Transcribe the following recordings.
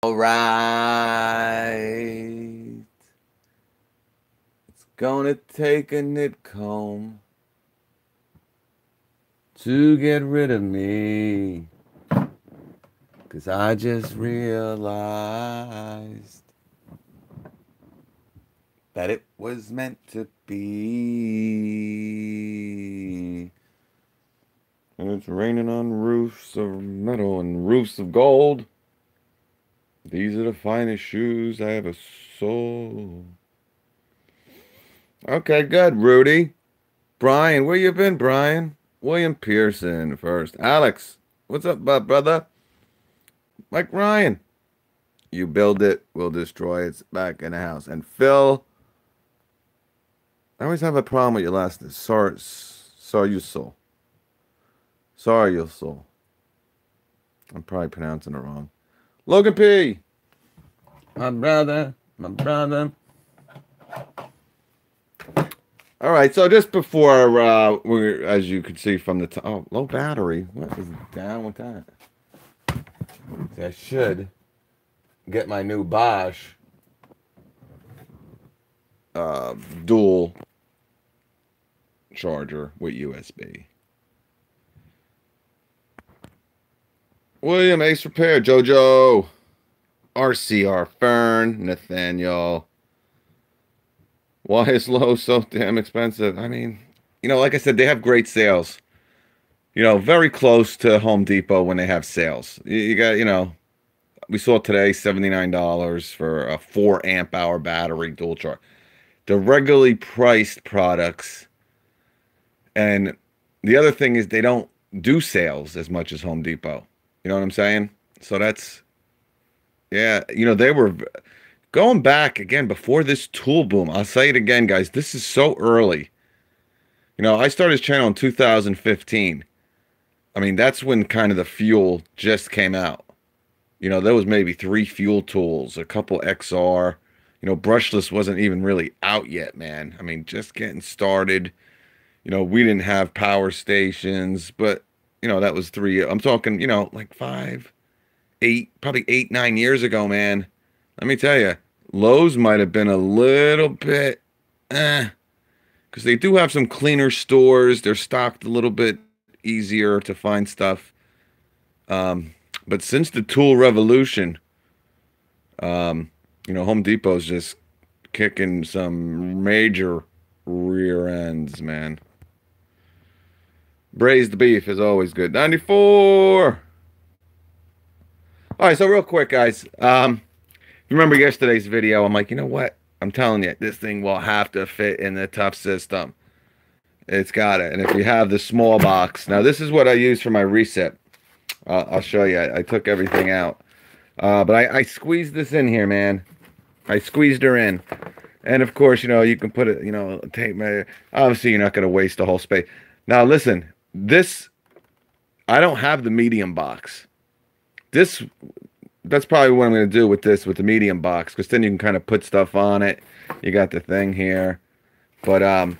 All right. It's gonna take a nit comb to get rid of me. 'Cause I just realized that it was meant to be. And it's raining on roofs of metal and roofs of gold. These are the finest shoes I ever sold. Okay, good, Rudy. Brian, where you been, Brian? William Pearson first. Alex, what's up, brother? Mike Ryan. You build it, we'll destroy it. It's back in the house. And Phil, I always have a problem with your last name. Sorry, you soul. Sorry, you soul. I'm probably pronouncing it wrong. Logan P. My brother. All right, so just before we're, as you can see from the low battery. What is down with that? I should get my new Bosch dual charger with USB. William Ace Repair, Jojo, RCR Fern, Nathaniel. Why is Lowe's so damn expensive? I mean, like I said, they have great sales. Very close to Home Depot when they have sales. You got, we saw today $79 for a 4 amp hour battery dual charge. The regularly priced products, and the other thing is they don't do sales as much as Home Depot. You know what I'm saying? So that's, yeah, they were going back again before this tool boom. I'll say it again, guys. This is so early. I started this channel in 2015. I mean, that's when kind of the fuel just came out. There was maybe 3 fuel tools, a couple XR. Brushless wasn't even really out yet, man. I mean, just getting started. We didn't have power stations, but, that was 3. I'm talking, like 5, 8, probably 8, 9 years ago, man. Let me tell you, Lowe's might have been a little bit, because they do have some cleaner stores. They're stocked a little bit easier to find stuff. But since the tool revolution, Home Depot's just kicking some major rear ends, man. Braised beef is always good. 94. All right, so real quick, guys. You remember yesterday's video? I'm like, you know what? I'm telling you, this thing will have to fit in the tough system. It's got it. And if you have the small box, now this is what I use for my reset. I'll show you. I took everything out. But I squeezed this in here, man. I squeezed her in. And of course, you can put it, tape. Obviously, you're not going to waste the whole space. Now, listen, I don't have the medium box. That's probably what I'm going to do with this, with the medium box, because then you can kind of put stuff on it. You got the thing here. But, I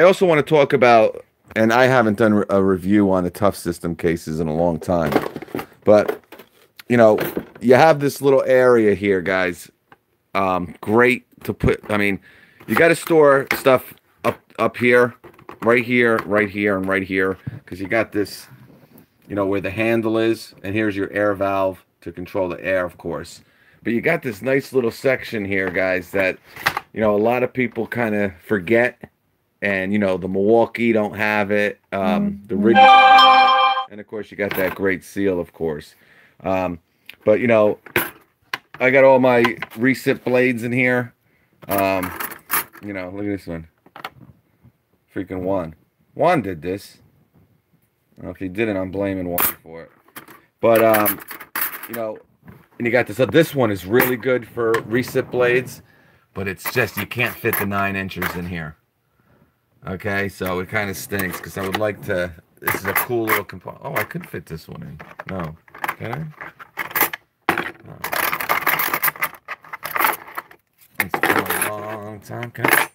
also want to talk about, and I haven't done a review on the tough system cases in a long time, but, you have this little area here, guys. Great to put, I mean, you got to store stuff up here, right here, and right here, because you got this, where the handle is, and here's your air valve to control the air, of course. But you got this nice little section here, guys, that, a lot of people kind of forget. And, the Milwaukee don't have it. The Ridge, and of course, you got that great seal, of course. But, I got all my recip blades in here. Look at this one. Freaking Juan. Juan did this. I don't know if he didn't, I'm blaming Juan for it. But, and you got this. This one is really good for recip blades. But it's just, you can't fit the 9 inches in here. Okay, so it kind of stinks because I would like to. This is a cool little component. Oh, I could fit this one in. No, can I? No. It's been a long time. Can I?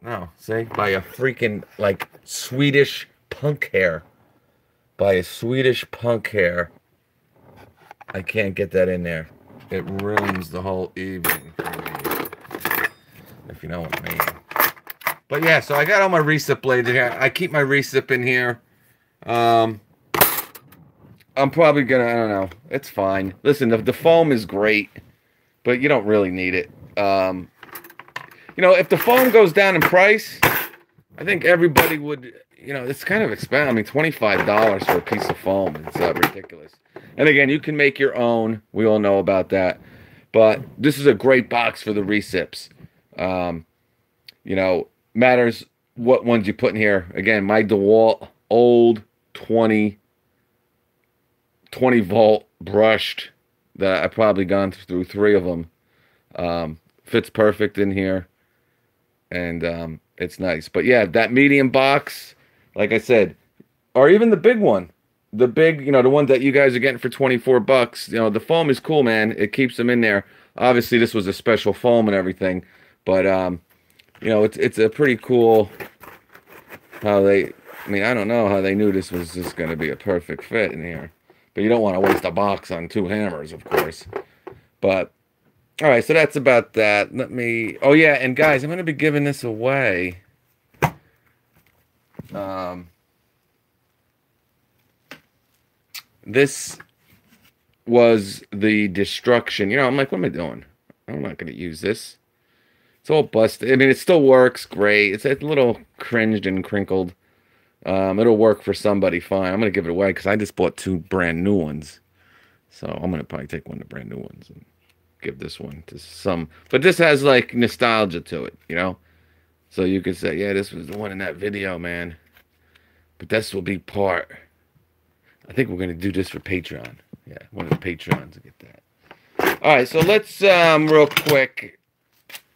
No, see, by a freaking like Swedish punk hair. By a Swedish punk hair. I can't get that in there. It ruins the whole evening for me, if you know what I mean. But yeah, so I got all my recip blades in here. I keep my recip in here. I'm probably gonna, I don't know. It's fine. Listen, the foam is great, but you don't really need it. You know, if the foam goes down in price, I think everybody would, you know, it's kind of expensive. I mean, $25 for a piece of foam. It's ridiculous. And again, you can make your own. We all know about that. But this is a great box for the recips. You know, matters what ones you put in here. Again, my DeWalt old 20 volt brushed that I've probably gone through 3 of them. Fits perfect in here. And it's nice. But yeah, that medium box, like I said, or even the big one. The big, you know, the one that you guys are getting for 24 bucks. You know, the foam is cool, man. It keeps them in there. Obviously, this was a special foam and everything. But, you know, it's a pretty cool how they, I mean, I don't know how they knew this was just going to be a perfect fit in here. But you don't want to waste a box on 2 hammers, of course. But, all right, so that's about that. Let me, oh yeah, and guys, I'm going to be giving this away. This was the destruction. You know, I'm like, what am I doing? I'm not going to use this. It's all busted. I mean, it still works great. It's a little cringed and crinkled. It'll work for somebody fine. I'm going to give it away because I just bought 2 brand new ones. So I'm going to probably take one of the brand new ones and give this one to some. But this has like nostalgia to it, you know? So you could say, yeah, this was the one in that video, man. But this will be part. I think we're going to do this for Patreon. Yeah, one of the Patreons will get that. All right, so let's, real quick.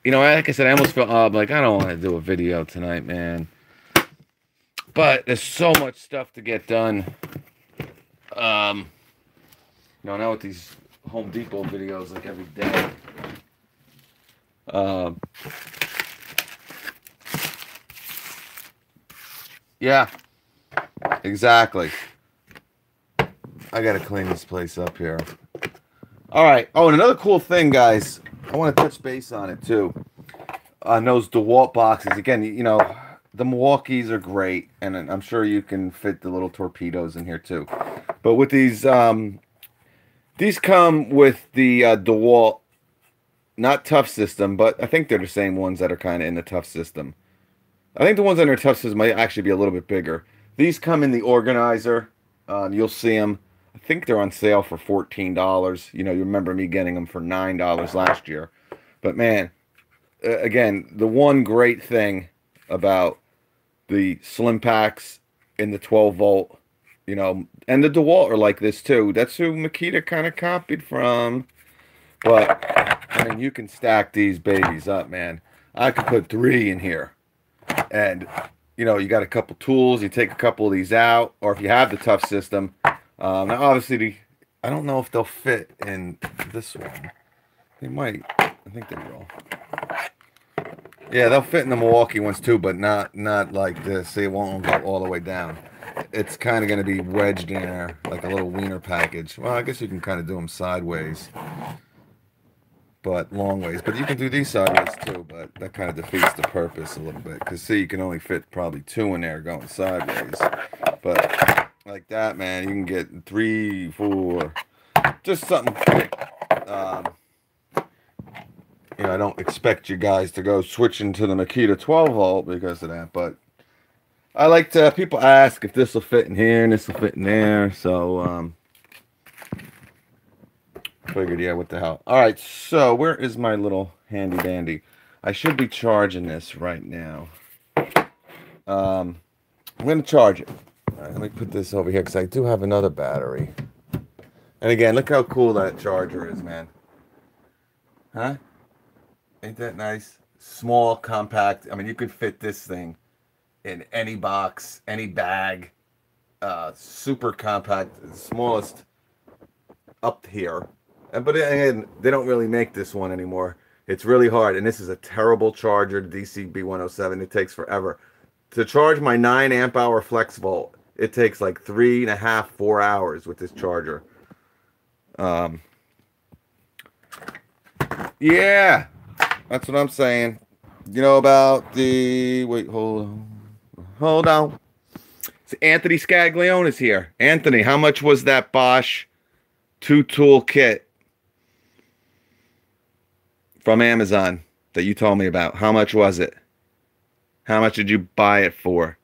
You know, like I said, I almost felt like I don't want to do a video tonight, man. But there's so much stuff to get done. You know, now with these Home Depot videos like every day. Yeah, exactly. I gotta clean this place up here. All right. Oh, and another cool thing, guys. I want to touch base on it too. On those DeWalt boxes. Again, you know, the Milwaukees are great, and I'm sure you can fit the little torpedoes in here too. But with these come with the DeWalt, not tough system, but I think they're the same ones that are kind of in the tough system. I think the ones that are tough system might actually be a little bit bigger. These come in the organizer. You'll see them. I think they're on sale for $14. You know, you remember me getting them for $9 last year. But man, again, the one great thing about the slim packs in the 12 volt, you know, and the DeWalt are like this too. That's who Makita kind of copied from. But I mean, you can stack these babies up, man. I could put 3 in here, and you know, you got a couple tools. You take a couple of these out, or if you have the tough system. Now, obviously, I don't know if they'll fit in this one. They might. I think they will. Yeah, they'll fit in the Milwaukee ones too, but not like this. They won't go all the way down. It's kind of going to be wedged in there, like a little wiener package. Well, I guess you can kind of do them sideways, but long ways. But you can do these sideways too, but that kind of defeats the purpose a little bit. Because, see, you can only fit probably 2 in there going sideways. But like that, man, you can get 3, 4, just something quick. You know, I don't expect you guys to go switching to the Makita 12 volt because of that, but I like to, people ask if this will fit in here and this will fit in there, so figured, yeah, what the hell. All right, so where is my little handy dandy? I should be charging this right now. I'm going to charge it. All right, let me put this over here because I do have another battery. And again, look how cool that charger is, man. Huh? Ain't that nice? Small, compact. I mean, you could fit this thing in any box, any bag. Super compact, smallest up here. But again, they don't really make this one anymore. It's really hard, and this is a terrible charger, the DCB107. It takes forever. To charge my 9 amp hour flex volt, it takes like 3.5, 4 hours with this charger. Yeah, that's what I'm saying. You know about the... Wait, hold on. Hold on. So Anthony Scaglione is here. Anthony, how much was that Bosch 2-tool kit from Amazon that you told me about? How much was it? How much did you buy it for?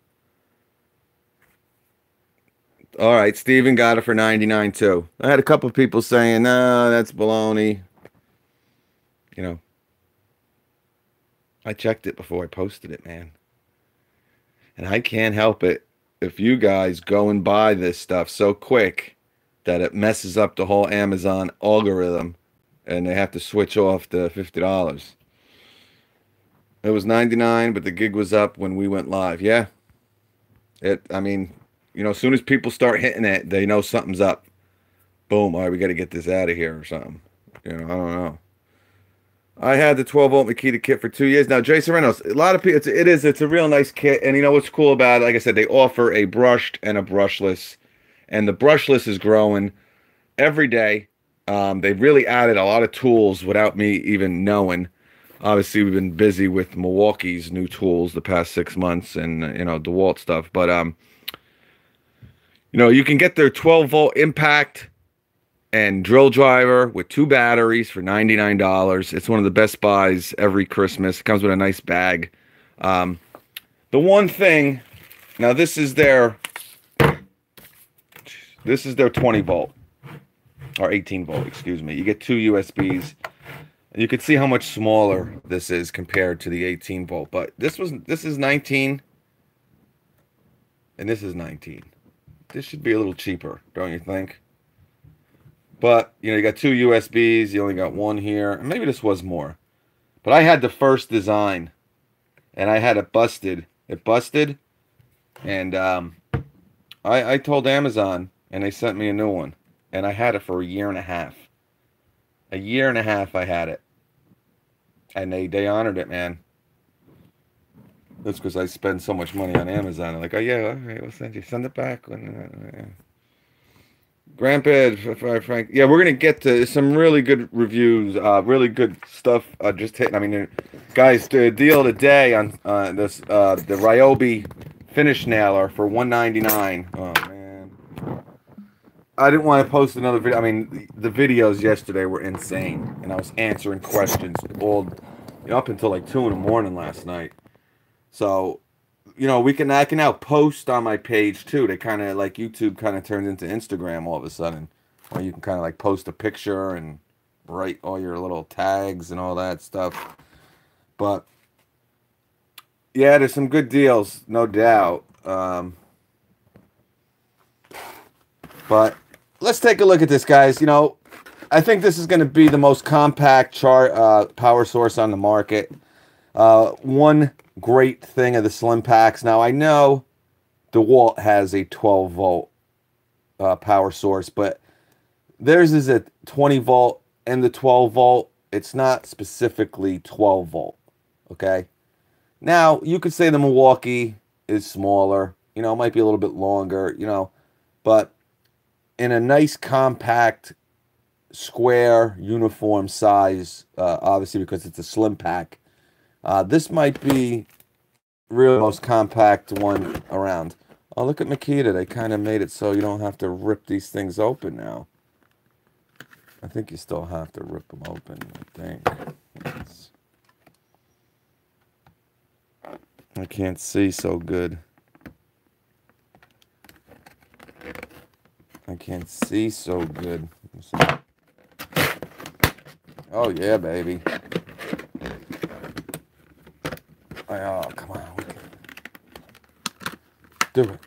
All right, Steven got it for $99 too. I had a couple of people saying, no, that's baloney. You know, I checked it before I posted it, man. And I can't help it if you guys go and buy this stuff so quick that it messes up the whole Amazon algorithm and they have to switch off the $50. It was $99, but the gig was up when we went live. Yeah. I mean, you know, as soon as people start hitting it, they know something's up. Boom. All right, we got to get this out of here or something. You know, I don't know. I had the 12-volt Makita kit for 2 years. Now, Jason Reynolds, a lot of people, it's a real nice kit. And you know what's cool about it? Like I said, they offer a brushed and a brushless. And the brushless is growing every day. They've really added a lot of tools without me even knowing. Obviously, we've been busy with Milwaukee's new tools the past 6 months and, you know, DeWalt stuff. But, you know, you can get their 12-volt impact and drill driver with 2 batteries for $99. It's one of the best buys every Christmas. It comes with a nice bag. The one thing, now this is their 20-volt or 18-volt, excuse me. You get 2 USBs. You can see how much smaller this is compared to the 18-volt, but this is 19 and this is 19. This should be a little cheaper, don't you think? But, you know, you got 2 USBs, you only got 1 here. Maybe this was more. But I had the first design and I had it busted. It busted and I told Amazon and they sent me a new one and I had it for a year and a half. A year and a half I had it. And they honored it, man. That's because I spend so much money on Amazon. I'm like, oh, yeah, all right, we'll send it back. Grandpa, Frank. Yeah, we're going to get to some really good reviews, really good stuff just hitting. I mean, guys, the deal today on this the Ryobi finish nailer for $199. Oh, man. I didn't want to post another video. I mean, the videos yesterday were insane, and I was answering questions all, you know, up until like 2 in the morning last night. So, you know, I can now post on my page too. They kind of like YouTube kind of turned into Instagram all of a sudden, where you can kind of like post a picture and write all your little tags and all that stuff. But yeah, there's some good deals, no doubt. But let's take a look at this, guys. You know, I think this is going to be the most compact power source on the market. One great thing of the Slim Packs. Now, I know DeWalt has a 12-volt power source, but theirs is a 20-volt and the 12-volt. It's not specifically 12-volt, okay? Now, you could say the Milwaukee is smaller. You know, it might be a little bit longer, you know, but in a nice compact square uniform size, obviously because it's a Slim Pack, this might be really the most compact one around. Oh, look at Makita. They kind of made it so you don't have to rip these things open now. I think you still have to rip them open, I think. I can't see so good. I can't see so good. Oh, yeah, baby. Oh, come on. We can do it.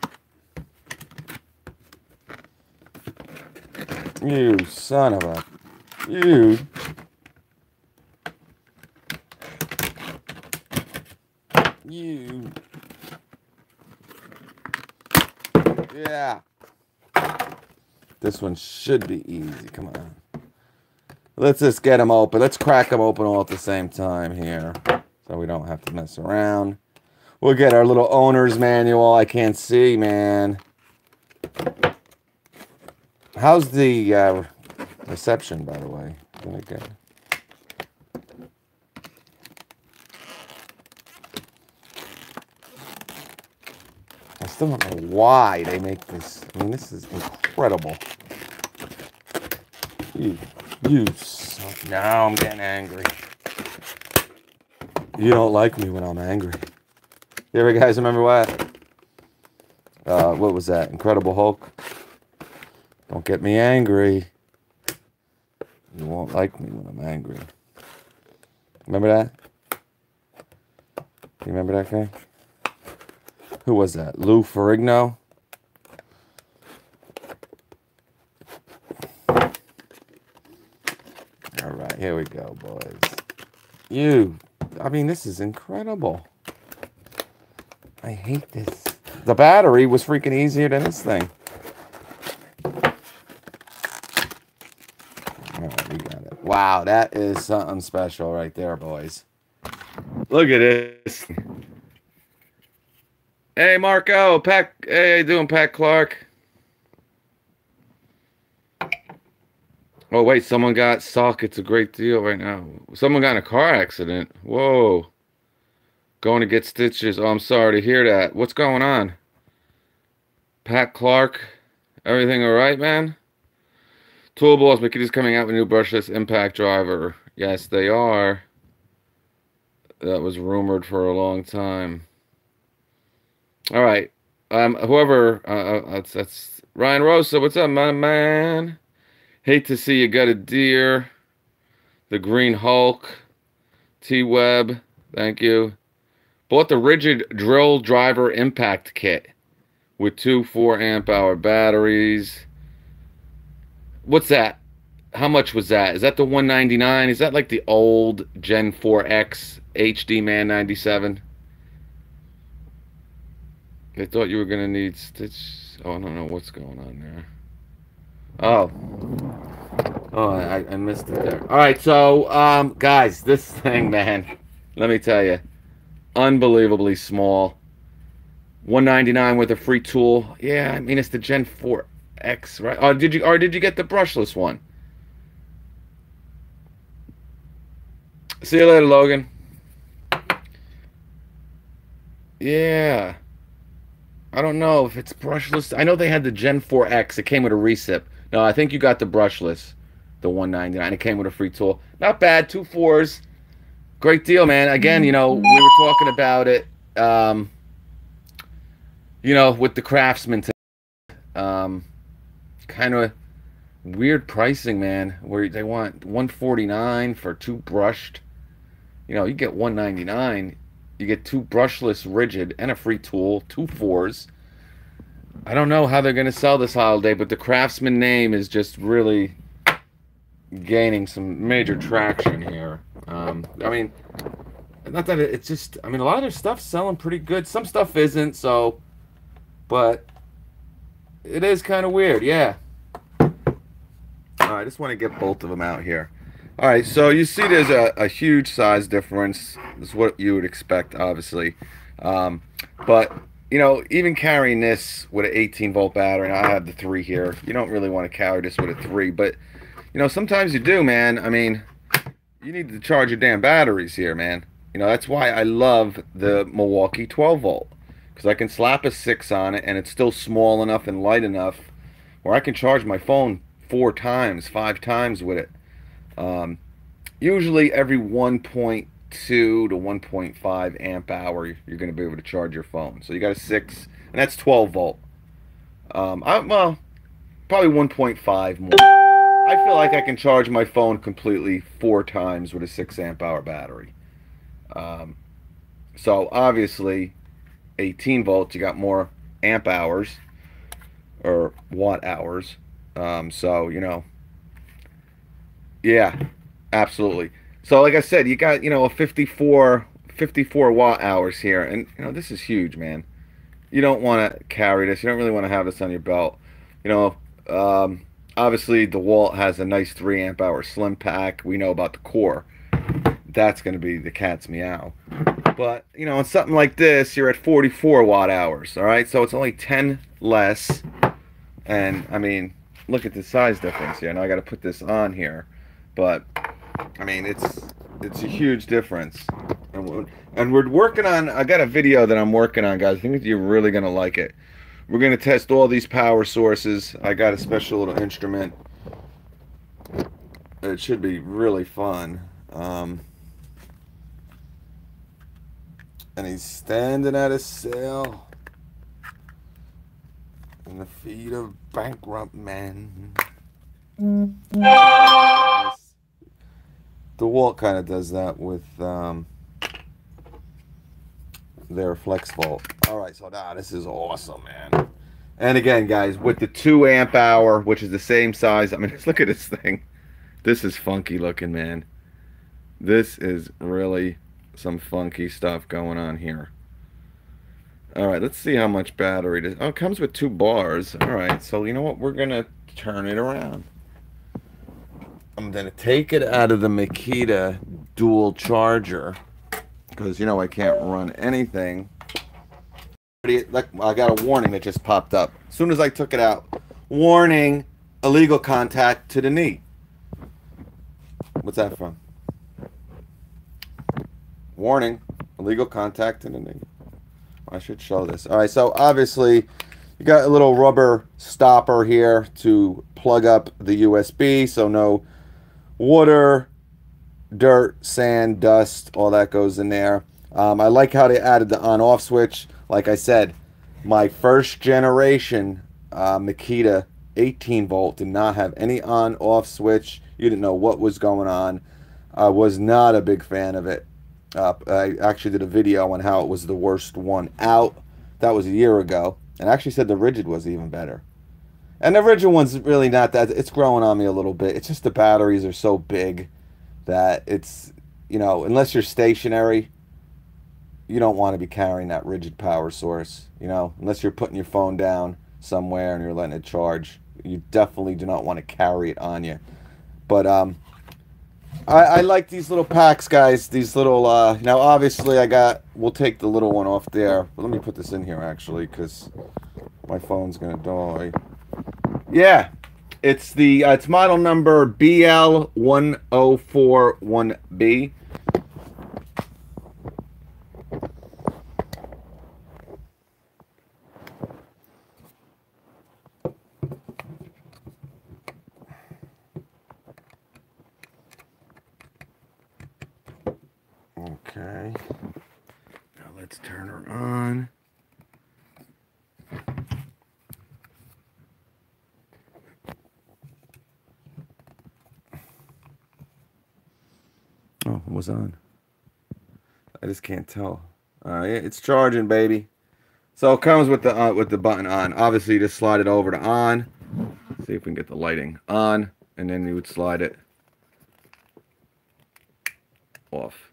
You son of a... You... You... Yeah. This one should be easy. Come on. Let's just get them open. Let's crack them open all at the same time here, so we don't have to mess around. We'll get our little owner's manual. I can't see, man. How's the reception, by the way. Really good. I still don't know why they make this. I mean, this is incredible. Now I'm getting angry. You don't like me when I'm angry. You ever guys remember what? What was that? Incredible Hulk? Don't get me angry. You won't like me when I'm angry. Remember that? You remember that guy? Who was that? Lou Ferrigno? All right, here we go, boys. I mean, this is incredible. I hate this. The battery was freaking easier than this thing. All right, we got it. Wow, that is something special right there, boys. Look at this. Hey, Marco. Pat. Hey, how you doing, Pat Clark? Oh, wait. Someone got sock. It's a great deal right now. Someone got in a car accident. Whoa. Going to get stitches. Oh, I'm sorry to hear that. What's going on? Pat Clark. Everything all right, man? Tool Balls. Makita's coming out with a new brushless impact driver. Yes, they are. That was rumored for a long time. All right. Whoever, that's Ryan Rosa. What's up, my man? Hate to see you got a deer. The Green Hulk. T-Web. Thank you. Bought the rigid drill driver impact kit with 2 4-amp-hour batteries. What's that? How much was that? Is that the $199? Is that like the old Gen 4X HD Man 97? They thought you were gonna need stitch. Oh, I don't know what's going on there. Oh, I missed it there. All right, so guys, this thing, man, let me tell you, unbelievably small. $199 with a free tool. Yeah, I mean it's the Gen 4X, right? Oh, did you get the brushless one? See you later, Logan. Yeah. I don't know if it's brushless. I know they had the Gen 4X. It came with a recip. No, I think you got the brushless, the $199. It came with a free tool. Not bad. 2 4s. Great deal, man. Again, you know, we were talking about it, you know, with the Craftsman. Kind of weird pricing, man, where they want $149 for 2 brushed. You know, you get $199. You get 2 brushless rigid and a free tool, 2 4s. I don't know how they're going to sell this holiday, but the Craftsman name is just really gaining some major traction here. I mean, not that it's just, I mean, a lot of their stuff's selling pretty good. Some stuff isn't, so, but it is kind of weird, yeah. All right, I just want to get both of them out here. All right, so you see there's a huge size difference. This is what you would expect, obviously. But, you know, even carrying this with an 18-volt battery, and I have the 3 here, you don't really want to carry this with a 3. But, you know, sometimes you do, man. I mean, you need to charge your damn batteries here, man. You know, that's why I love the Milwaukee 12-volt. Because I can slap a 6 on it, and it's still small enough and light enough where I can charge my phone 4 times, 5 times with it. Usually every 1.2 to 1.5 amp hour you're going to be able to charge your phone. So you got a 6, and that's 12 volt. Well, probably 1.5 more. I feel like I can charge my phone completely 4 times with a 6 amp hour battery. So obviously 18 volts, you got more amp hours or watt hours. So, you know, yeah, absolutely. So like I said, you got, you know, a 54 watt hours here, and you know, this is huge, man. You don't want to carry this. You don't really want to have this on your belt. You know, obviously DeWalt has a nice 3 amp hour slim pack. We know about the Core. That's going to be the cat's meow. But, you know, on something like this, you're at 44 watt hours, all right? So it's only 10 less. And, I mean, look at the size difference here. Now I got to put this on here, but I mean it's a huge difference. And we're working on. I got a video that I'm working on, guys. I think you're really gonna like it. We're gonna test all these power sources. I got a special little instrument. It should be really fun. And he's standing at a sale in the feet of bankrupt men. DeWalt kind of does that with their flex volt. All right, so now this is awesome, man. And again, guys, with the 2 amp hour, which is the same size. I mean, just look at this thing. This is funky looking, man. This is really some funky stuff going on here. All right, let's see how much battery it is. Oh, it comes with 2 bars. All right, so you know what? We're gonna turn it around. I'm gonna take it out of the Makita dual charger because you know I can't run anything. Like, I got a warning that just popped up as soon as I took it out. Warning: illegal contact to the knee. What's that from? Warning: illegal contact to the knee. I should show this. All right, so obviously you got a little rubber stopper here to plug up the USB, so no water, dirt, sand, dust, all that goes in there. I like how they added the on-off switch. Like I said, my first generation Makita 18 volt did not have any on-off switch. You didn't know what was going on. I was not a big fan of it. I actually did a video on how it was the worst one out. That was a year ago. And I actually said the rigid was even better. And the rigid one's really not that. It's growing on me a little bit. It's just the batteries are so big that it's, you know, unless you're stationary, you don't want to be carrying that rigid power source, you know, unless you're putting your phone down somewhere and you're letting it charge. You definitely do not want to carry it on you. But I like these little packs, guys. These little, now obviously we'll take the little one off there. But let me put this in here actually, because my phone's going to die. Yeah, it's the, it's model number BL1041B. Okay, now let's turn her on. Oh, it was on. I just can't tell. Yeah, it's charging, baby. So it comes with the button on. Obviously, you just slide it over to on. Let's see if we can get the lighting on, and then you would slide it off.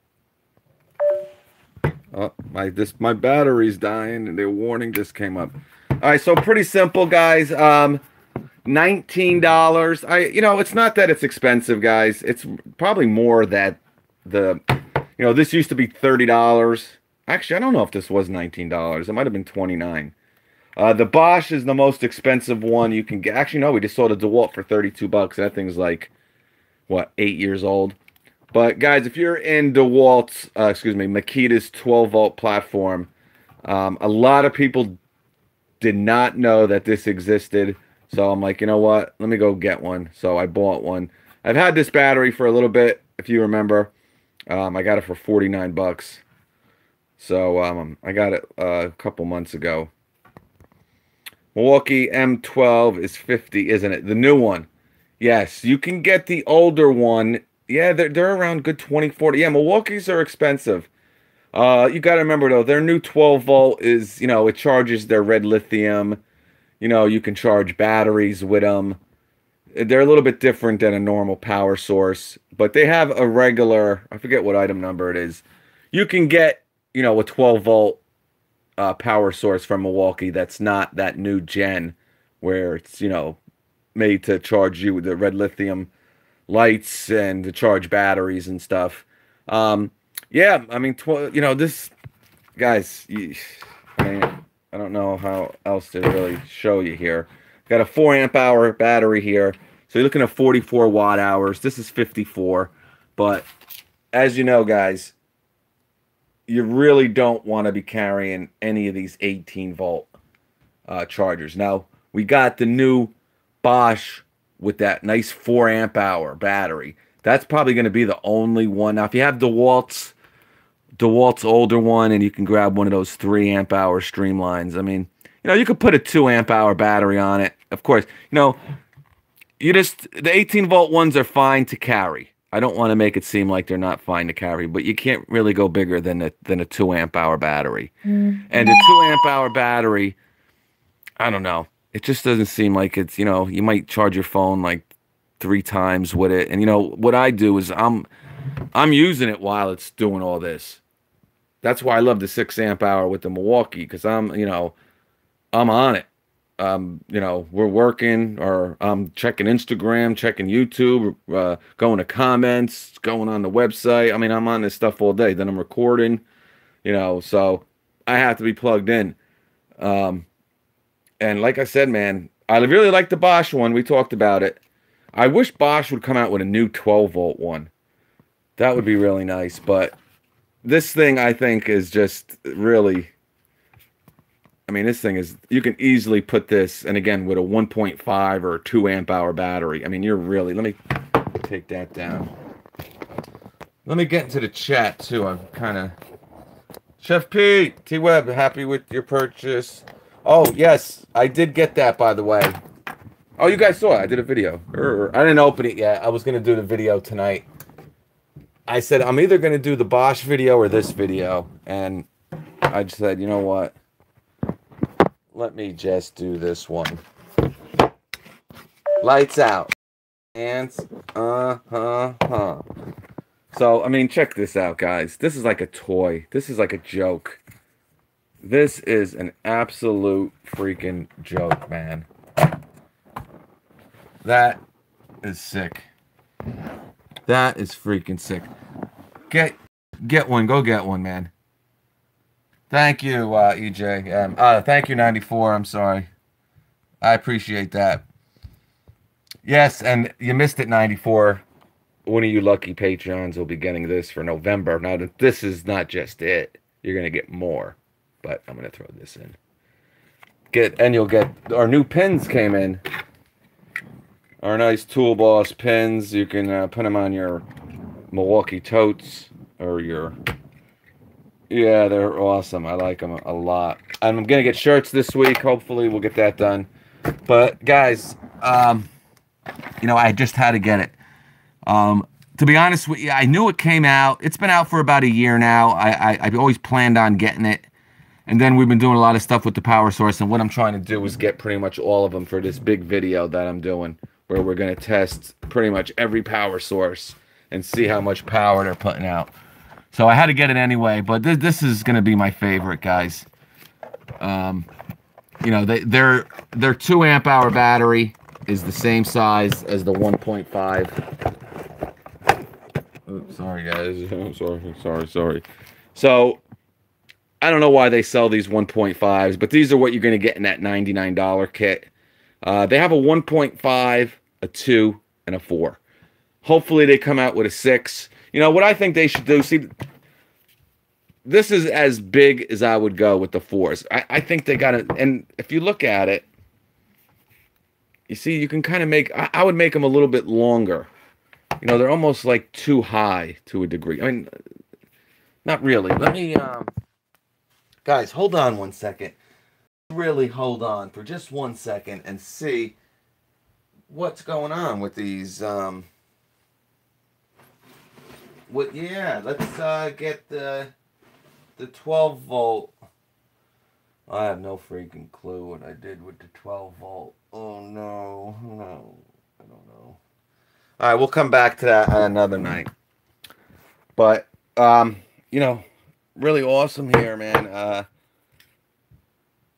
Oh, my battery's dying, and the warning just came up. All right, so pretty simple, guys. $19. You know, it's not that it's expensive, guys. It's probably more that this used to be $30. Actually, I don't know if this was $19. It might have been $29. The Bosch is the most expensive one you can get. Actually, no, we just saw the DeWalt for $32. That thing's like, what, 8 years old? But guys, if you're in DeWalt's, Makita's 12-volt platform, a lot of people did not know that this existed. So I'm like, you know what? Let me go get one. So I bought one. I've had this battery for a little bit, if you remember. I got it for 49 bucks. So I got it a couple months ago. Milwaukee M12 is 50, isn't it? The new one. Yes, you can get the older one. Yeah, they're around good 20, 40. Yeah, Milwaukee's are expensive. You got to remember, though, their new 12-volt is, you know, it charges their red lithium. You know, you can charge batteries with them. They're a little bit different than a normal power source. But they have a regular, I forget what item number it is. You can get, you know, a 12-volt power source from Milwaukee that's not that new gen where it's, you know, made to charge you with the red lithium lights and to charge batteries and stuff. Yeah, I mean, you know, this, guys, I mean, I don't know how else to really show you here. Got a 4 amp hour battery here. So you're looking at 44 watt hours. This is 54. But as you know, guys, you really don't want to be carrying any of these 18 volt chargers. Now, we got the new Bosch with that nice 4 amp hour battery. That's probably going to be the only one. Now, if you have DeWalt's older one, and you can grab one of those 3 amp hour Streamlines. I mean, you know, you could put a 2 amp hour battery on it. Of course, you know, the 18 volt ones are fine to carry. I don't want to make it seem like they're not fine to carry, but you can't really go bigger than a 2 amp hour battery. And a 2 amp hour battery, I don't know. It just doesn't seem like it's, you know, you might charge your phone like 3 times with it. And you know, what I do is I'm using it while it's doing all this. That's why I love the 6 amp hour with the Milwaukee, because I'm on it. You know, we're working, or I'm checking Instagram, checking YouTube, going to comments, going on the website. I mean, I'm on this stuff all day. Then I'm recording, you know, so I have to be plugged in. And like I said, man, I really like the Bosch one. We talked about it. I wish Bosch would come out with a new 12 volt one. That would be really nice. But this thing, I think, is just really... I mean, this thing is, you can easily put this, and again, with a 1.5 or 2 amp hour battery. I mean, you're really, let me take that down. Let me get into the chat, too. I'm kind of, Chef Pete, T-Web, happy with your purchase. Oh, yes, I did get that, by the way. Oh, you guys saw it. I did a video. I didn't open it yet. I was going to do the video tonight. I said, I'm either going to do the Bosch video or this video. And I just said, you know what? Let me just do this one. Lights out. Ants. So, I mean, check this out, guys. This is like a toy. This is like a joke. This is an absolute freaking joke, man. That is sick. That is freaking sick. Get one. Go get one, man. Thank you, EJ. Thank you, 94. I'm sorry. I appreciate that. Yes, and you missed it, 94. One of you lucky Patreons will be getting this for November. Now, this is not just it. You're going to get more. But I'm going to throw this in. And you'll get... Our new pins came in. Our nice Tool Boss pins. You can put them on your Milwaukee totes or your... Yeah, they're awesome. I like them a lot. I'm going to get shirts this week. Hopefully, we'll get that done. But, guys, you know, I just had to get it. To be honest with you, I knew it came out. It's been out for about a year now. I've always planned on getting it. And then we've been doing a lot of stuff with the power source. And what I'm trying to do is get pretty much all of them for this big video that I'm doing, where we're going to test pretty much every power source and see how much power they're putting out. So I had to get it anyway, but this is going to be my favorite, guys. You know, their 2 amp hour battery is the same size as the 1.5. Oops, sorry, guys. Sorry. So I don't know why they sell these 1.5s, but these are what you're going to get in that $99 kit. They have a 1.5, a 2, and a 4. Hopefully they come out with a 6. You know, what I think they should do, see, this is as big as I would go with the 4s. I think they got it, and if you look at it, you see, you can kind of make, I would make them a little bit longer. You know, they're almost like too high to a degree. I mean, not really. Let me, guys, hold on one second. Really hold on for just 1 second and see what's going on with these, yeah, let's get the 12 volt. I have no freaking clue what I did with the 12 volt. Oh no, I don't know. All right, we'll come back to that another night. But you know, really awesome here, man.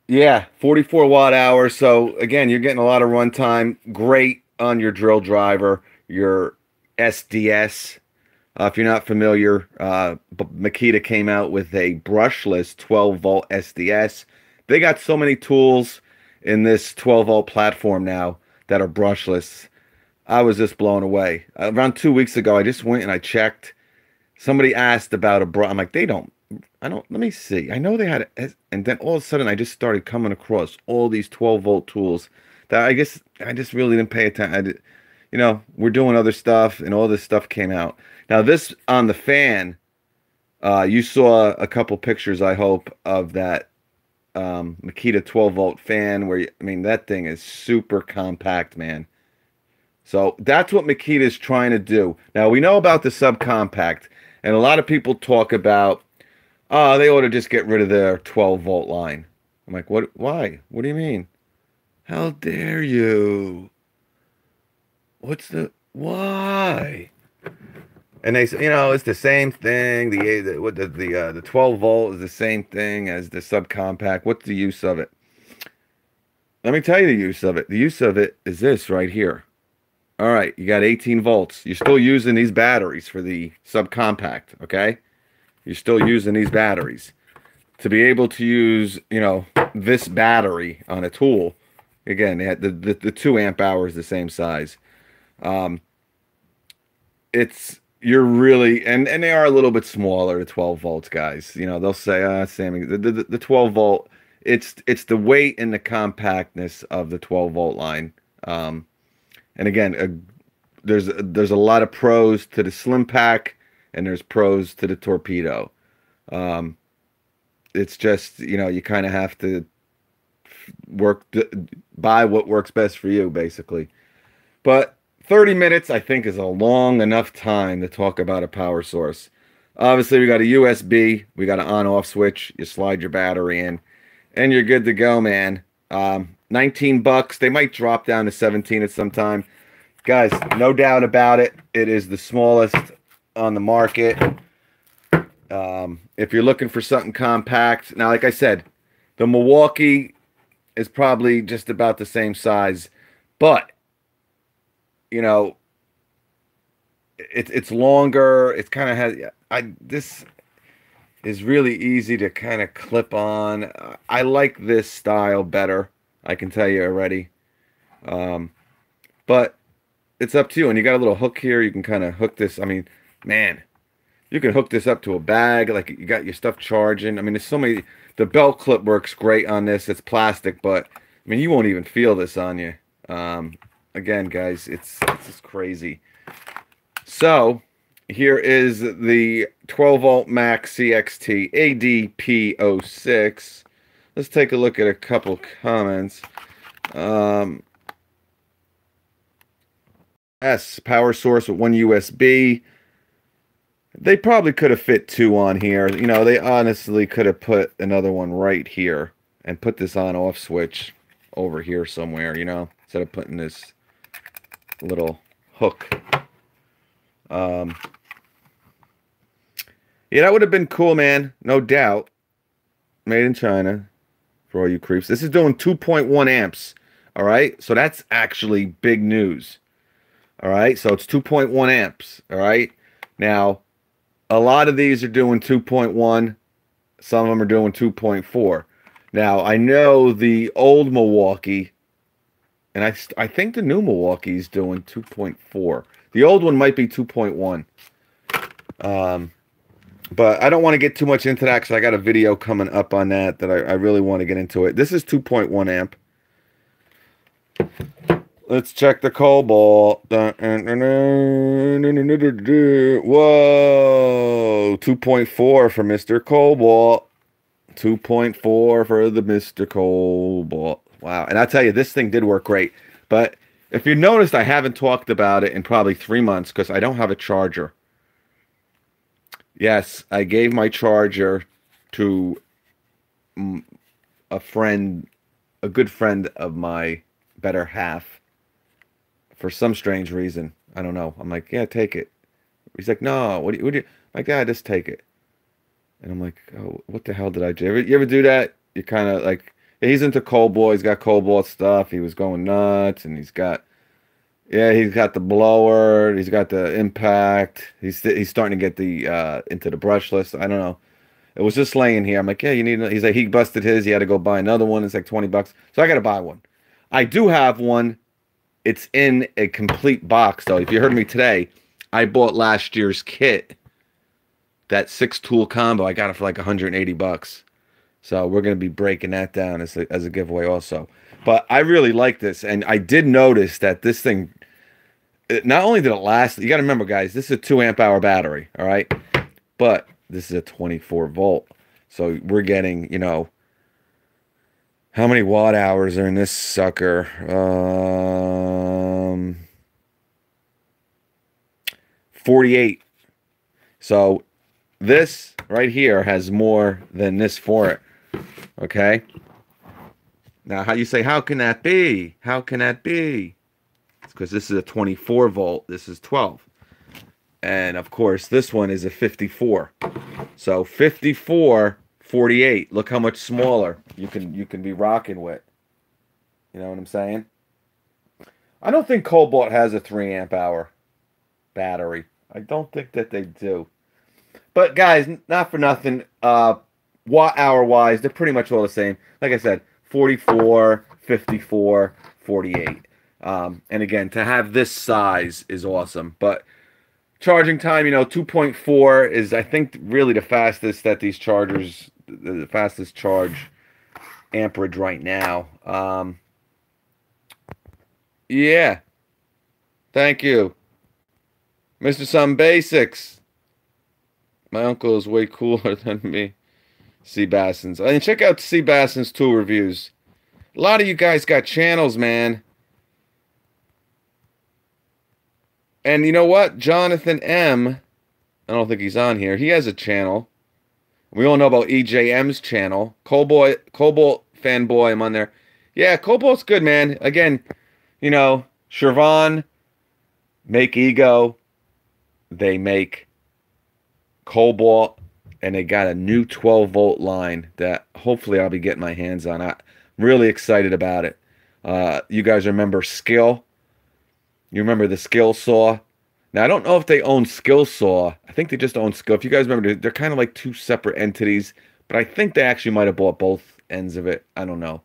Yeah, 44 watt hours. So again, you're getting a lot of runtime. Great on your drill driver, your SDS. If you're not familiar, Makita came out with a brushless 12 volt SDS. They got so many tools, in this 12-volt platform now that are brushless. I was just blown away. Around 2 weeks ago, I just went and I checked. Somebody asked about a brush. I'm like, they don't. I don't. Let me see. I know they had it, and then all of a sudden, I just started coming across all these 12-volt tools that I guess I just really didn't pay attention. We're doing other stuff, and all this stuff came out. Now, this on the fan, you saw a couple pictures, I hope, of that Makita 12-volt fan. I mean, that thing is super compact, man. So that's what Makita is trying to do. Now, we know about the subcompact, and a lot of people talk about, oh, they ought to just get rid of their 12-volt line. I'm like, what? Why? What do you mean? How dare you? Why? And they say, it's the same thing. The 12-volt is the same thing as the subcompact. What's the use of it? Let me tell you the use of it. The use of it is this right here. All right, you got 18 volts. You're still using these batteries for the subcompact, okay? You're still using these batteries. To be able to use, this battery on a tool, again, they had the 2 amp hours the same size. You're really, and they are a little bit smaller, the 12 volts, guys. They'll say, Sammy, the 12 volt, it's the weight and the compactness of the 12 volt line. And again, there's a lot of pros to the slim pack, and there's pros to the torpedo. It's just, you kind of have to buy what works best for you, basically. But 30 minutes, I think, is a long enough time to talk about a power source. Obviously, we got a USB. We got an on-off switch. You slide your battery in, and you're good to go, man. 19 bucks. They might drop down to 17 at some time. Guys, no doubt about it. It is the smallest on the market. If you're looking for something compact, now, like I said, the Milwaukee is probably just about the same size, but it's longer. It's kind of this is really easy to kind of clip on. I like this style better, I can tell you already. But it's up to you. And you got a little hook here. You can kind of hook this. I mean, man, you can hook this up to a bag. Like, you got your stuff charging. I mean, there's so many. The belt clip works great on this. It's plastic, but I mean, you won't even feel this on you. Again, guys, it's just crazy. So here is the 12-volt Max CXT ADP06. Let's take a look at a couple comments. Yes, power source with 1 USB. They probably could have fit 2 on here. They honestly could have put another one right here and put this on-off switch over here somewhere, instead of putting this little hook. Yeah, that would have been cool, man. No doubt. Made in China for all you creeps. This is doing 2.1 amps. All right, so that's actually big news. All right, so it's 2.1 amps. All right, now a lot of these are doing 2.1. Some of them are doing 2.4. Now, I know the old Milwaukee, and I think the new Milwaukee is doing 2.4. The old one might be 2.1. But I don't want to get too much into that because I got a video coming up on that I really want to get into it. This is 2.1 amp. Let's check the cobalt. Whoa, 2.4 for Mr. Cobalt. 2.4 for the Mr. Cobalt. Wow. And I tell you, this thing did work great. But if you noticed, I haven't talked about it in probably 3 months because I don't have a charger. Yes, I gave my charger to a friend, a good friend of my better half. For some strange reason. I don't know. I'm like, yeah, take it. He's like, no, what do you? I'm like, yeah, just take it. And I'm like, oh, what the hell did I do? You ever do that? You kind of like, he's into Cobalt. He's got Cobalt stuff. He was going nuts. And he's got the blower. He's got the impact. He's starting to get the into the brushless. I don't know. It was just laying here. I'm like, yeah, you need. He's like, he busted his. He had to go buy another one. It's like 20 bucks. So I got to buy one. I do have one. It's in a complete box though. If you heard me today, I bought last year's kit. That 6-tool combo. I got it for like 180 bucks. So we're going to be breaking that down as a giveaway also. But I really like this. And I did notice that this thing, not only did it last, you got to remember, guys, this is a 2 amp hour battery. All right. But this is a 24 volt. So we're getting, you know, how many watt hours are in this sucker? 48. So this right here has more than this for it. Okay. Now, how you say, how can that be? How can that be? It's because this is a 24 volt. This is 12. And of course, this one is a 54. So 54, 48. Look how much smaller you can be rocking with. You know what I'm saying? I don't think Cobalt has a 3 amp hour battery. I don't think that they do. But guys, not for nothing. Watt hour wise, they're pretty much all the same. Like I said, 44, 54, 48. And again, to have this size is awesome. But charging time, you know, 2.4 is, I think, really the fastest that these chargers, the fastest charge amperage right now. Yeah. Thank you. Mr. Some Basics. My uncle is way cooler than me. Seabassins. And check out Seabassins tool reviews. A lot of you guys got channels, man. And you know what? Jonathan M. I don't think he's on here. He has a channel. We all know about EJM's channel. Cobalt fanboy, I'm on there. Yeah, Cobalt's good, man. Again, you know, Shervan make Ego. They make Cobalt. And they got a new 12-volt line that hopefully I'll be getting my hands on. I'm really excited about it. You guys remember Skill? You remember the Skill Saw? Now, I don't know if they own Skill Saw. I think they just own Skill. If you guys remember, they're kind of like two separate entities. But I think they actually might have bought both ends of it. I don't know.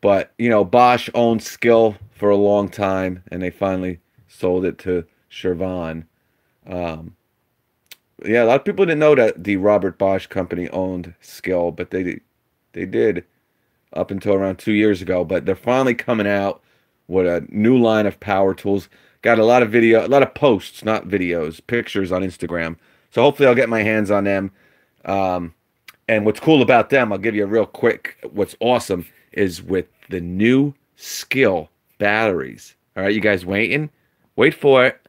But, you know, Bosch owned Skill for a long time. And they finally sold it to Shervan. Yeah, a lot of people didn't know that the Robert Bosch company owned Skill, but they did up until around 2 years ago. But they're finally coming out with a new line of power tools. Got a lot of posts, not videos, pictures on Instagram. So hopefully I'll get my hands on them. And what's cool about them, I'll give you a real quick, what's awesome is with the new Skill batteries. All right, you guys waiting? Wait for it.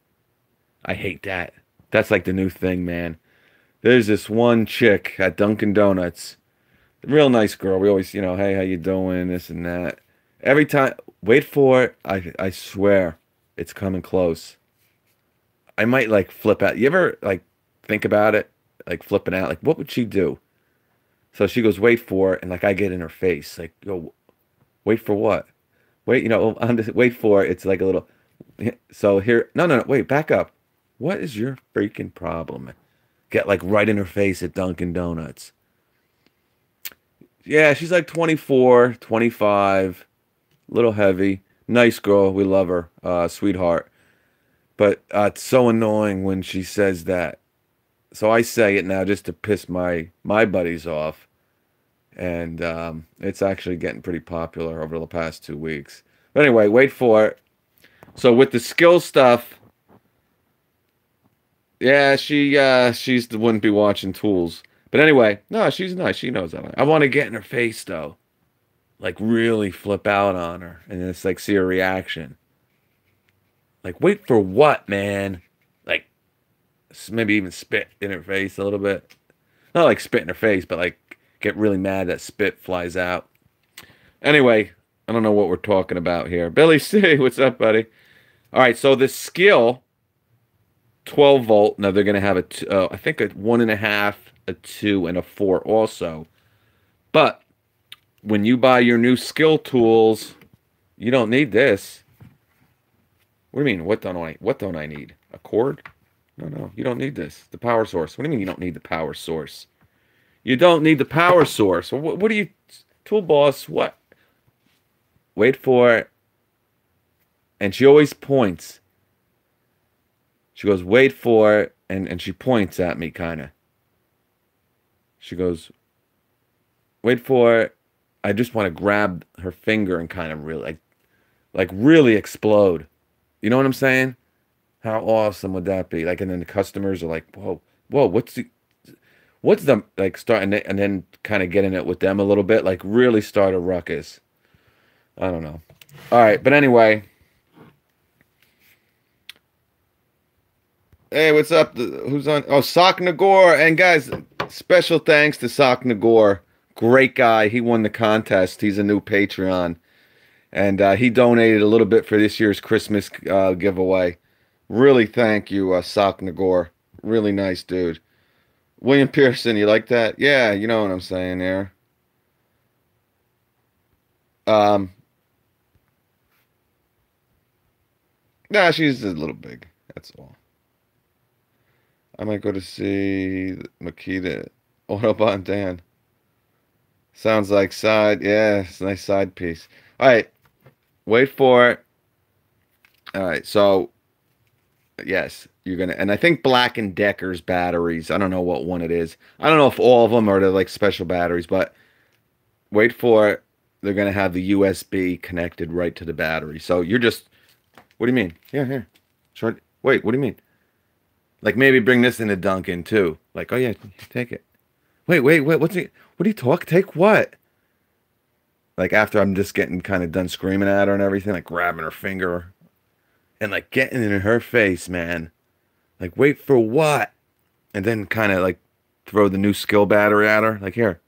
I hate that. That's like the new thing, man. There's this one chick at Dunkin' Donuts. Real nice girl. We always, you know, hey, how you doing? This and that. Every time, wait for it. I swear, it's coming close. I might, like, flip out. You ever, like, think about it? Like, flipping out? Like, what would she do? So she goes, wait for it. And, like, I get in her face. Like, yo, wait for what? Wait, you know, wait for it. It's like a little. So here, no, wait, back up. What is your freaking problem? Get like right in her face at Dunkin' Donuts. Yeah, she's like 24, 25, a little heavy. Nice girl. We love her. Sweetheart. But it's so annoying when she says that. So I say it now just to piss my buddies off. And it's actually getting pretty popular over the past 2 weeks. But anyway, wait for it. So with the skill stuff, yeah, she's wouldn't be watching Tools. But anyway, no, she's nice. She knows that. I want to get in her face though, like really flip out on her, and then it's like see her reaction. Like, wait for what, man? Like, maybe even spit in her face a little bit. Not like spit in her face, but like get really mad that spit flies out. Anyway, I don't know what we're talking about here. Billy C, what's up, buddy? All right, so the Skill 12 volt. Now they're going to have I think a 1.5, a 2, and a 4 also. But when you buy your new Skill tools, you don't need this. What do you mean? What don't I need? A cord? No, you don't need this. The power source. What do you mean you don't need the power source? You don't need the power source. What do you, tool boss? What? Wait for it. And she always points. She goes, wait for it, and she points at me, kind of. She goes, wait for it. I just want to grab her finger and kind of really, like really explode. You know what I'm saying? How awesome would that be? Like, and then the customers are like, whoa, whoa, what's the, like, starting, and then kind of getting it with them a little bit, like really start a ruckus. I don't know. All right, but anyway. Hey, what's up? Who's on? Oh, Sock Nagor. And guys, special thanks to Sock Nagor. Great guy. He won the contest. He's a new Patreon. And he donated a little bit for this year's Christmas giveaway. Really thank you, Sock Nagor. Really nice dude. William Pearson, you like that? Yeah, you know what I'm saying there. Nah, she's a little big. That's all. I might go to see Makita. Autobot Dan. Sounds like side. Yeah, it's a nice side piece. All right. Wait for it. All right. So, yes, you're going to. And I think Black and Decker's batteries. I don't know what one it is. I don't know if all of them are like special batteries, but wait for it. They're going to have the USB connected right to the battery. So you're just. What do you mean? Here. Short. Wait, what do you mean? Like maybe bring this into Duncan too. Like, oh yeah, take it. Wait, what's it? What do you talk? Take what? Like after I'm just getting kind of done screaming at her and everything, like grabbing her finger and like getting in her face, man. Like, wait for what? And then kind of like throw the new skill battery at her. Like, here.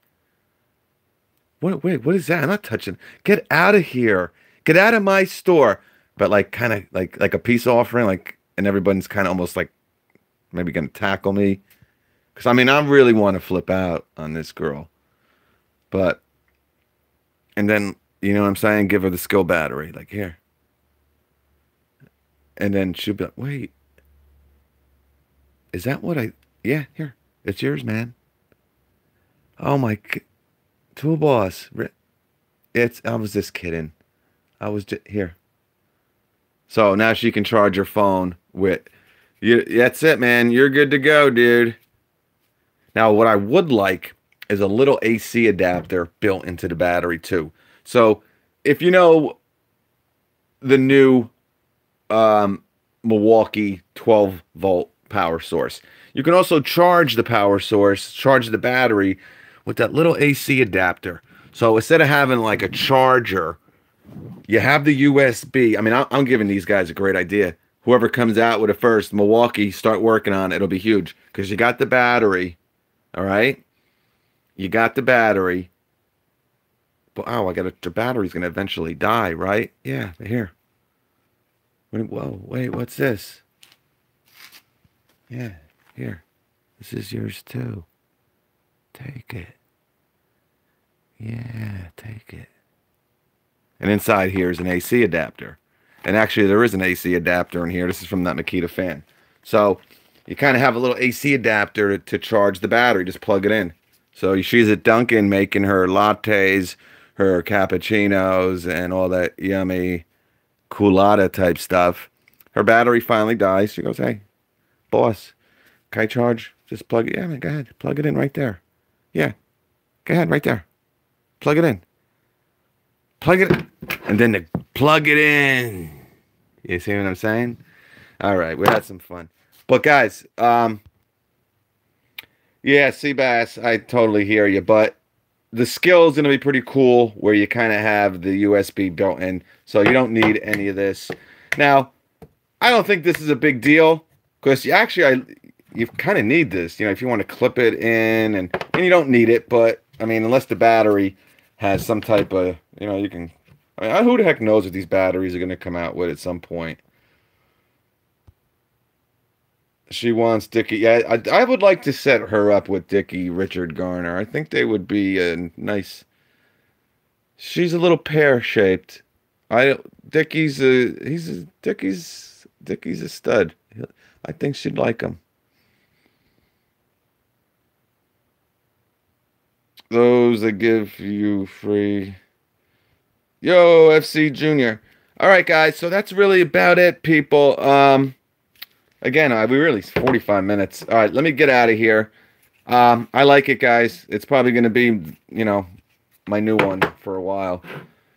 Wait, what is that? I'm not touching. Get out of here. Get out of my store. But like kind of like a peace offering, like, and everybody's kind of almost like maybe gonna tackle me. Because, I mean, I really want to flip out on this girl. But, and then, you know what I'm saying? Give her the skill battery. Like, here. And then she'll be like, wait. Is that what yeah, here. It's yours, man. Oh, my. Tool boss. I was just kidding. I was just, here. So, now she can charge her phone with, that's it, man. You're good to go, dude. Now, what I would like is a little AC adapter built into the battery, too. So, if you know the new Milwaukee 12-volt power source, you can also charge the power source, charge the battery with that little AC adapter. So, instead of having like a charger, you have the USB. I mean, I'm giving these guys a great idea. Whoever comes out with it first, Milwaukee, start working on it. It'll be huge because you got the battery. All right, you got the battery. But oh, the battery's gonna eventually die, right? Yeah, here. Whoa, wait, what's this? Yeah, here. This is yours too. Take it. Yeah, take it. And inside here is an AC adapter. And actually, there is an AC adapter in here. This is from that Makita fan. So you kind of have a little AC adapter to charge the battery. Just plug it in. So she's at Dunkin' making her lattes, her cappuccinos, and all that yummy culotta type stuff. Her battery finally dies. She goes, hey, boss, can I charge? Just plug it. Yeah, man, go ahead. Plug it in right there. Yeah, go ahead, right there. Plug it in. Plug it in. And then plug it in. You see what I'm saying? All right, we had some fun. But guys, yeah, Seabass, I totally hear you. But the skill is going to be pretty cool where you kind of have the USB built in. So you don't need any of this. Now, I don't think this is a big deal. Because you kind of need this. You know, if you want to clip it in. And you don't need it. But, I mean, unless the battery has some type of, you know, you can. I mean, who the heck knows what these batteries are going to come out with at some point. She wants Dickie. Yeah, I would like to set her up with Dickie Richard Garner. I think they would be a nice. She's a little pear-shaped. Dickie's a stud. I think she'd like him. Those that give you free. Yo, FC Junior. All right, guys. So that's really about it, people. Again, we released 45 minutes. All right, let me get out of here. I like it, guys. It's probably going to be, my new one for a while.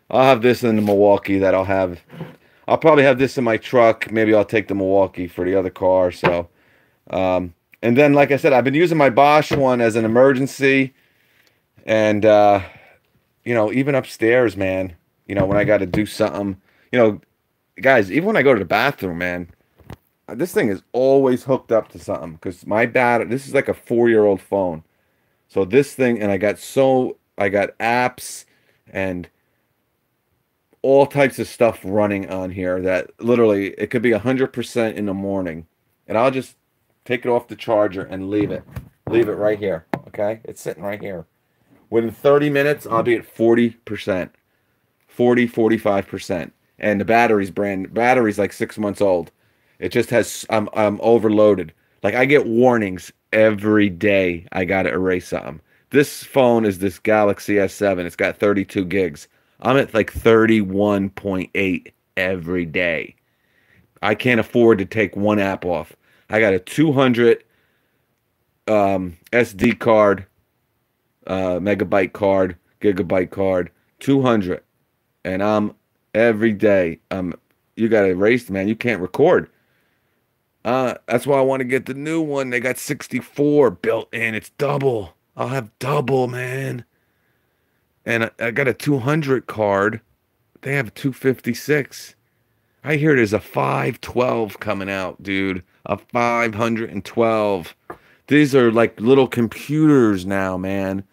I'll have this in the Milwaukee that I'll have. I'll probably have this in my truck. Maybe I'll take the Milwaukee for the other car. So, and then, like I said, I've been using my Bosch one as an emergency. And, even upstairs, man, when I got to do something, guys, even when I go to the bathroom, man, this thing is always hooked up to something because this is like a 4-year-old phone. So this thing, and I got apps and all types of stuff running on here that literally it could be 100% in the morning, and I'll just take it off the charger and leave it right here. Okay, it's sitting right here. Within 30 minutes, I'll be at 40%, 45%, and the battery's like 6 months old. It just has, I'm overloaded. Like, I get warnings every day I got to erase something. This phone is this Galaxy S7. It's got 32 gigs. I'm at like 31.8 every day. I can't afford to take one app off. I got a 200 SD card, megabyte card, gigabyte card, 200. And I'm every day, you got to erase, man. You can't record. That's why I want to get the new one. They got 64 built in. It's double. I'll have double, man. And I got a 200 card. They have 256. I hear there's a 512 coming out, dude. A 512. These are like little computers now, man.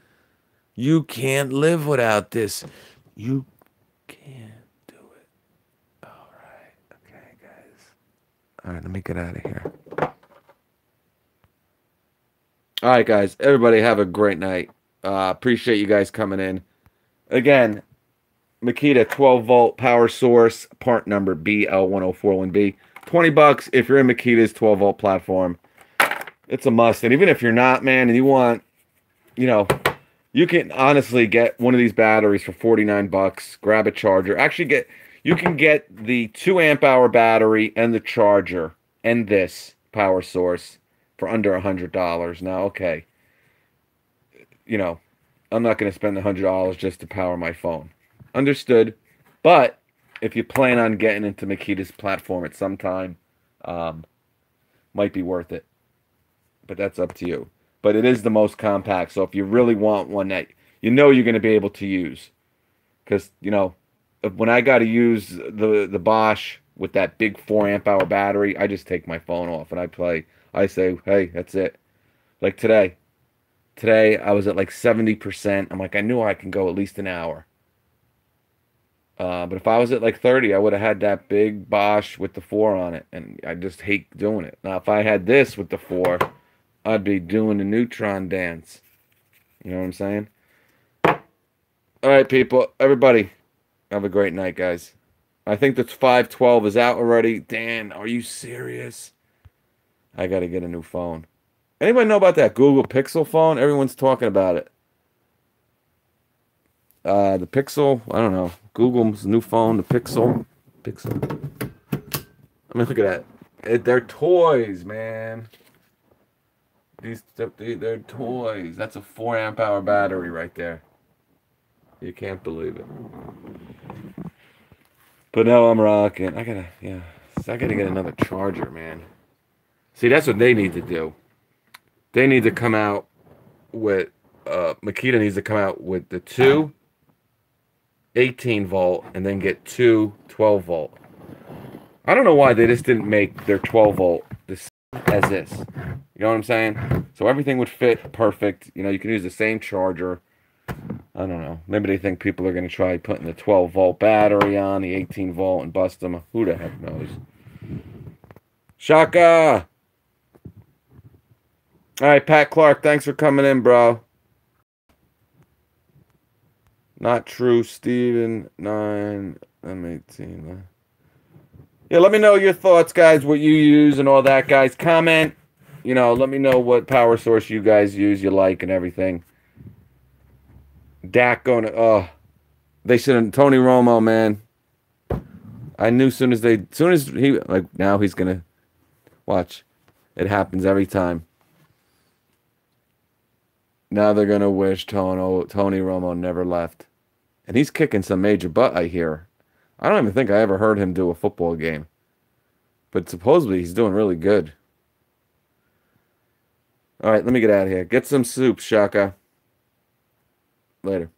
You can't live without this. You can't do it. All right. Okay, guys. All right, let me get out of here. All right, guys. Everybody have a great night. Appreciate you guys coming in. Again, Makita 12-volt power source, part number BL1041B. $20 if you're in Makita's 12-volt platform. It's a must. And even if you're not, man, and you want, you can honestly get one of these batteries for $49. Grab a charger. Actually, you can get the 2 amp hour battery and the charger and this power source for under $100. Now, okay, I'm not going to spend $100 just to power my phone. Understood. But if you plan on getting into Makita's platform at some time, might be worth it. But that's up to you. But it is the most compact. So if you really want one that you're going to be able to use. Because, when I got to use the Bosch with that big 4 amp hour battery, I just take my phone off and I play. I say, hey, that's it. Like today. Today, I was at like 70%. I'm like, I knew I can go at least an hour. But if I was at like 30, I would have had that big Bosch with the 4 on it. And I just hate doing it. Now, if I had this with the 4, I'd be doing the neutron dance. You know what I'm saying? All right, people. Everybody, have a great night, guys. I think the 512 is out already. Dan, are you serious? I got to get a new phone. Anybody know about that Google Pixel phone? Everyone's talking about it. The Pixel, I don't know. Google's new phone, the Pixel. I mean, look at that. They're toys, man. They're toys. That's a 4 amp hour battery right there. You can't believe it. But now I'm rocking. I gotta get another charger, man. See, that's what they need to do. They need to come out with, Makita needs to come out with the 2 18-volt and then get 2 12-volt. I don't know why they just didn't make their 12-volt the same as this. You know what I'm saying? So everything would fit perfect. You can use the same charger. I don't know. Maybe they think people are going to try putting the 12-volt battery on the 18-volt and bust them. Who the heck knows? Shaka! All right, Pat Clark, thanks for coming in, bro. Not true, Steven. 9, I'm 18. Yeah, let me know your thoughts, guys, what you use and all that, guys. Comment. Let me know what power source you guys use, you like, and everything. Dak going to, oh, they should have, Tony Romo, man. I knew soon as he, like, now he's going to, watch. It happens every time. Now they're going to wish Tony Romo never left. And he's kicking some major butt, I hear. I don't even think I ever heard him do a football game. But supposedly he's doing really good. All right, let me get out of here. Get some soup, Shaka. Later.